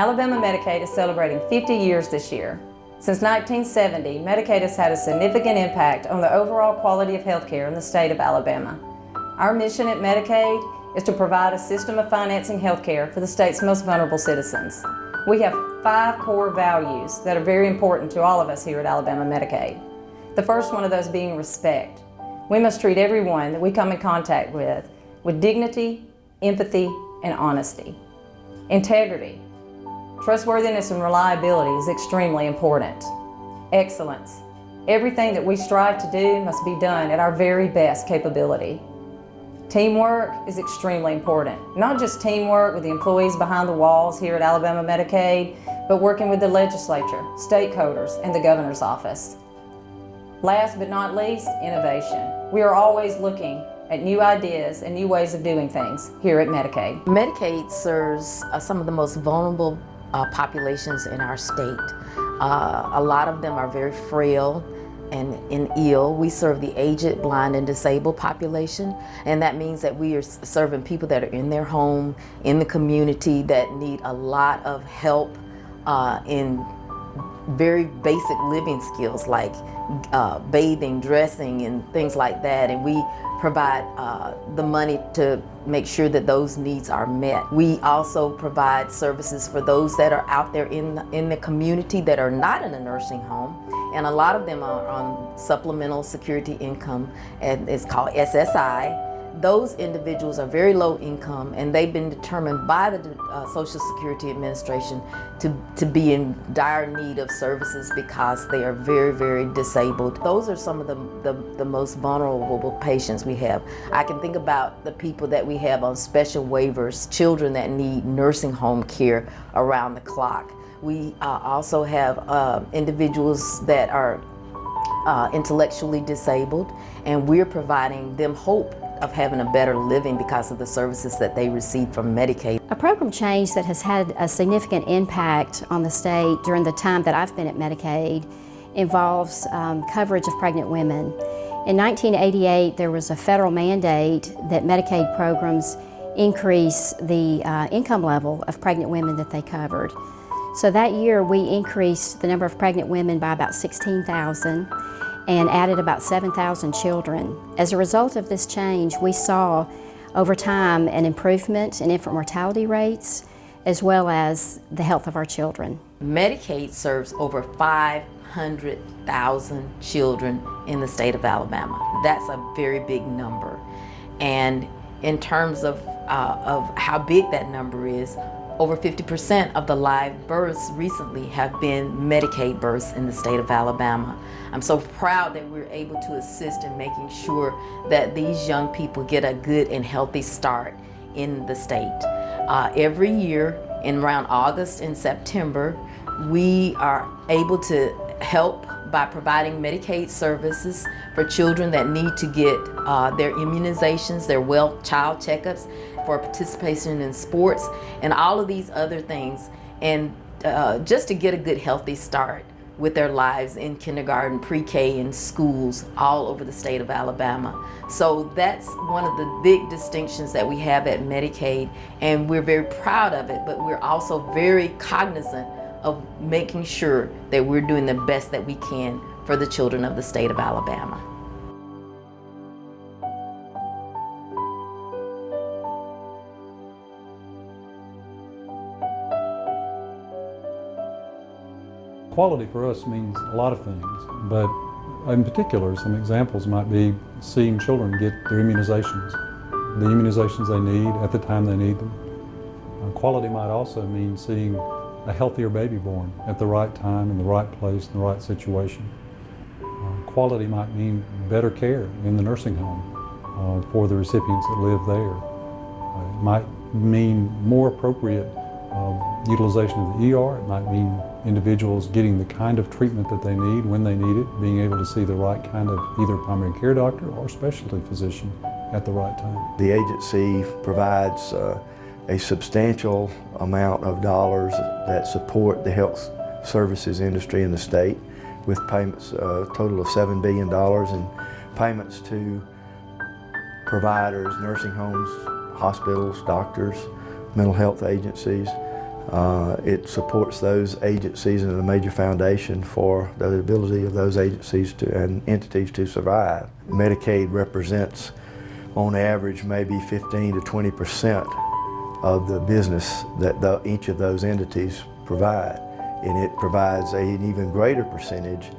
Alabama Medicaid is celebrating 50 years this year. Since 1970, Medicaid has had a significant impact on the overall quality of health care in the state of Alabama. Our mission at Medicaid is to provide a system of financing health care for the state's most vulnerable citizens. We have 5 core values that are very important to all of us here at Alabama Medicaid. The first one of those being respect. We must treat everyone that we come in contact with dignity, empathy, and honesty. Integrity. Trustworthiness and reliability is extremely important. Excellence. Everything that we strive to do must be done at our very best capability. Teamwork is extremely important. Not just teamwork with the employees behind the walls here at Alabama Medicaid, but working with the legislature, stakeholders, and the governor's office. Last but not least, innovation. We are always looking at new ideas and new ways of doing things here at Medicaid. Medicaid serves some of the most vulnerable populations in our state. A lot of them are very frail and ill. We serve the aged, blind, and disabled population, and that means that we are serving people that are in their home, in the community, that need a lot of help in very basic living skills like bathing, dressing, and things like that, and we provide the money to make sure that those needs are met. We also provide services for those that are out there in the community that are not in a nursing home, and a lot of them are on supplemental security income, and it's called SSI. Those individuals are very low income, and they've been determined by the Social Security Administration to be in dire need of services because they are very, very disabled. Those are some of the most vulnerable patients we have. I can think about the people that we have on special waivers, children that need nursing home care around the clock. We also have individuals that are intellectually disabled, and we're providing them hope of having a better living because of the services that they receive from Medicaid. A program change that has had a significant impact on the state during the time that I've been at Medicaid involves coverage of pregnant women. In 1988, there was a federal mandate that Medicaid programs increase the income level of pregnant women that they covered. So that year, we increased the number of pregnant women by about 16,000. and added about 7,000 children. As a result of this change, we saw over time an improvement in infant mortality rates as well as the health of our children. Medicaid serves over 500,000 children in the state of Alabama. That's a very big number. And in terms of how big that number is, over 50% of the live births recently have been Medicaid births in the state of Alabama. I'm so proud that we're able to assist in making sure that these young people get a good and healthy start in the state. Every year in around August and September, we are able to help by providing Medicaid services for children that need to get their immunizations, their child checkups, for participation in sports, and all of these other things, and just to get a good healthy start with their lives in kindergarten, pre-K, and schools all over the state of Alabama. So that's one of the big distinctions that we have at Medicaid, and we're very proud of it, but we're also very cognizant of making sure that we're doing the best that we can for the children of the state of Alabama. Quality for us means a lot of things, but in particular, some examples might be seeing children get their immunizations, the immunizations they need at the time they need them. Quality might also mean seeing a healthier baby born at the right time, in the right place, in the right situation. Quality might mean better care in the nursing home for the recipients that live there. It might mean more appropriate utilization of the ER. It might mean individuals getting the kind of treatment that they need when they need it, being able to see the right kind of either primary care doctor or specialty physician at the right time. The agency provides a substantial amount of dollars that support the health services industry in the state, with payments, a total of $7 billion in payments to providers, nursing homes, hospitals, doctors, mental health agencies, It supports those agencies and a major foundation for the ability of those agencies and entities to survive. Medicaid represents, on average, maybe 15 to 20% of the business that each of those entities provide. And it provides an even greater percentage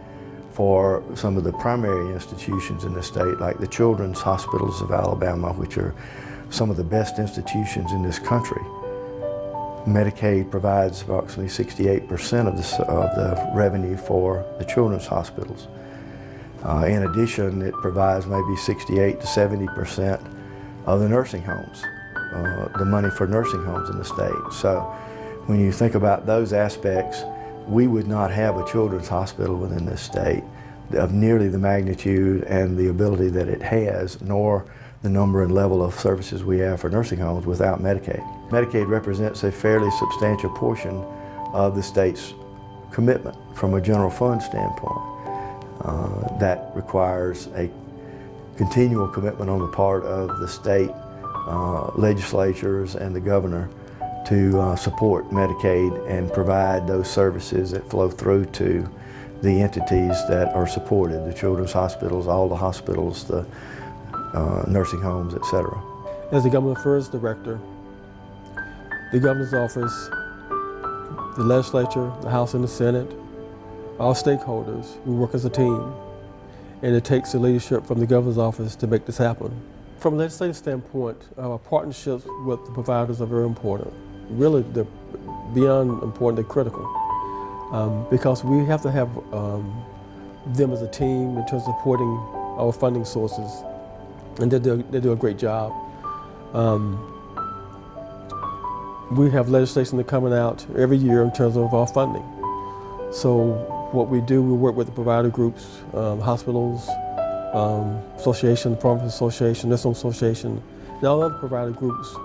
for some of the primary institutions in the state, like the Children's Hospitals of Alabama, which are some of the best institutions in this country. Medicaid provides approximately 68% of the revenue for the children's hospitals. In addition, it provides maybe 68 to 70% of the nursing homes, the money for nursing homes in the state. So when you think about those aspects, we would not have a children's hospital within this state of nearly the magnitude and the ability that it has, nor the number and level of services we have for nursing homes without Medicaid. Medicaid represents a fairly substantial portion of the state's commitment from a general fund standpoint. That requires a continual commitment on the part of the state legislatures and the governor to support Medicaid and provide those services that flow through to the entities that are supported, the children's hospitals, all the hospitals, the nursing homes, etc. As the Government Affairs Director, the Governor's Office, the legislature, the House and the Senate, all stakeholders, we work as a team. And it takes the leadership from the Governor's Office to make this happen. From a legislative standpoint, our partnerships with the providers are very important. Really, they're beyond important, they're critical. Because we have to have them as a team in terms of supporting our funding sources. And they do a great job. We have legislation that's coming out every year in terms of our funding. So what we do, we work with the provider groups, hospitals, association, pharmacy association, nursing association, and all other provider groups.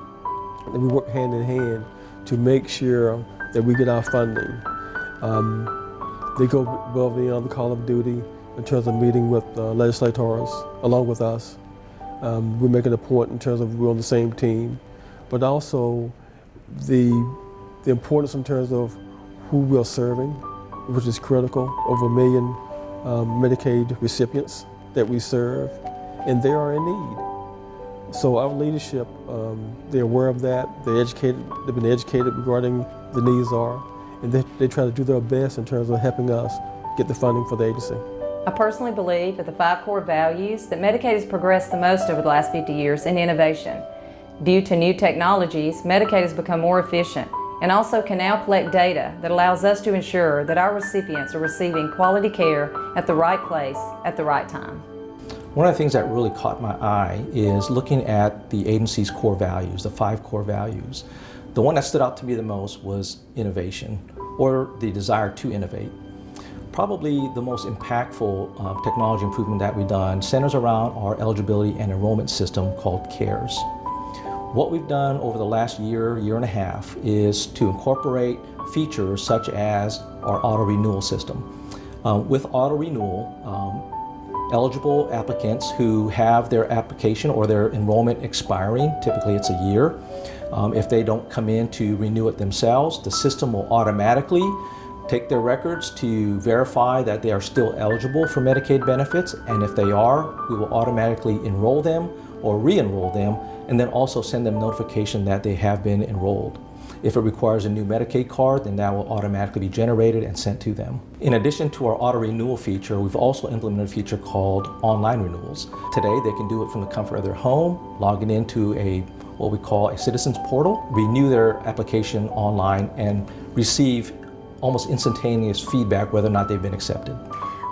And we work hand in hand to make sure that we get our funding. They go above and beyond the call of duty in terms of meeting with legislators along with us. We make it a point in terms of we're on the same team, but also the importance in terms of who we're serving, which is critical. Over 1 million Medicaid recipients that we serve, and they are in need. So our leadership, they're aware of that. They're educated. They've been educated regarding the needs are, and they try to do their best in terms of helping us get the funding for the agency. I personally believe that the 5 core values that Medicaid has progressed the most over the last 50 years in innovation. Due to new technologies, Medicaid has become more efficient and also can now collect data that allows us to ensure that our recipients are receiving quality care at the right place at the right time. One of the things that really caught my eye is looking at the agency's core values, the 5 core values. The one that stood out to me the most was innovation, or the desire to innovate. Probably the most impactful technology improvement that we've done centers around our eligibility and enrollment system called CARES. What we've done over the last year and a half is to incorporate features such as our auto renewal system. With auto renewal, eligible applicants who have their application or their enrollment expiring, typically it's a year, if they don't come in to renew it themselves, the system will automatically take their records to verify that they are still eligible for Medicaid benefits, and if they are, we will automatically enroll them or re-enroll them, and then also send them notification that they have been enrolled. If it requires a new Medicaid card, then that will automatically be generated and sent to them. In addition to our auto renewal feature, we've also implemented a feature called online renewals. Today, they can do it from the comfort of their home, logging into what we call a citizens portal, renew their application online, and receive almost instantaneous feedback whether or not they've been accepted.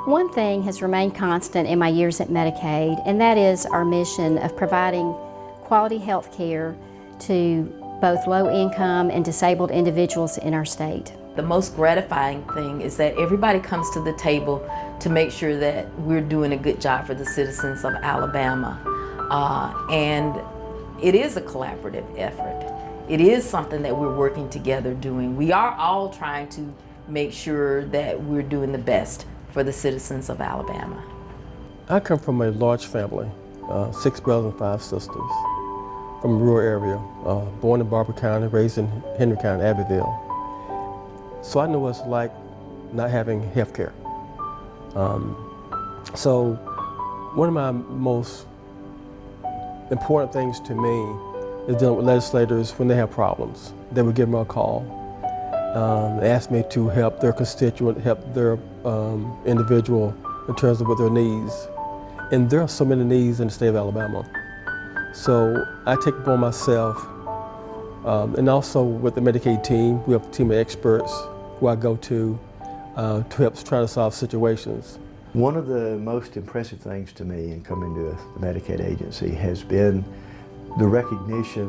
One thing has remained constant in my years at Medicaid, and that is our mission of providing quality health care to both low-income and disabled individuals in our state. The most gratifying thing is that everybody comes to the table to make sure that we're doing a good job for the citizens of Alabama. And it is a collaborative effort. It is something that we're working together doing. We are all trying to make sure that we're doing the best for the citizens of Alabama. I come from a large family, 6 brothers and 5 sisters, from a rural area, born in Barber County, raised in Henry County, Abbeville. So I know what it's like not having health care. So one of my most important things to me is dealing with legislators when they have problems. They would give me a call, ask me to help their constituent, help their individual in terms of what their needs. And there are so many needs in the state of Alabama. So I take it upon myself, and also with the Medicaid team, we have a team of experts who I go to help try to solve situations. One of the most impressive things to me in coming to the Medicaid agency has been the recognition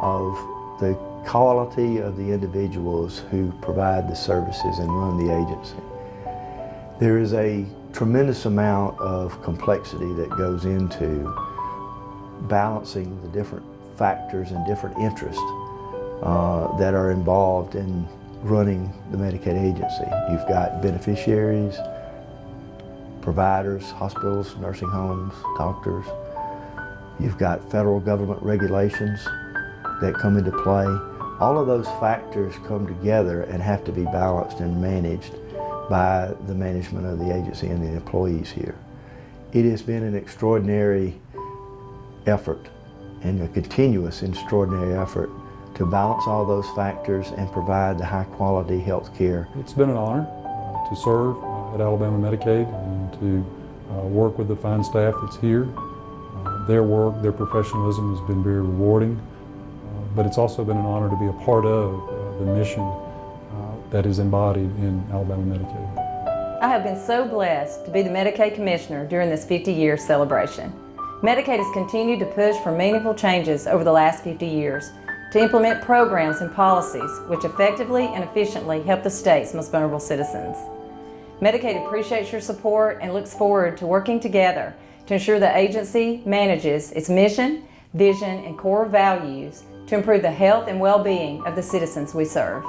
of the quality of the individuals who provide the services and run the agency. There is a tremendous amount of complexity that goes into balancing the different factors and different interests that are involved in running the Medicaid agency. You've got beneficiaries, providers, hospitals, nursing homes, doctors. You've got federal government regulations that come into play. All of those factors come together and have to be balanced and managed by the management of the agency and the employees here. It has been an extraordinary effort and a continuous extraordinary effort to balance all those factors and provide the high quality health care. It's been an honor to serve at Alabama Medicaid and to work with the fine staff that's here. Their work, their professionalism has been very rewarding, but it's also been an honor to be a part of the mission that is embodied in Alabama Medicaid. I have been so blessed to be the Medicaid Commissioner during this 50-year celebration. Medicaid has continued to push for meaningful changes over the last 50 years to implement programs and policies which effectively and efficiently help the state's most vulnerable citizens. Medicaid appreciates your support and looks forward to working together to ensure the agency manages its mission, vision, and core values to improve the health and well-being of the citizens we serve.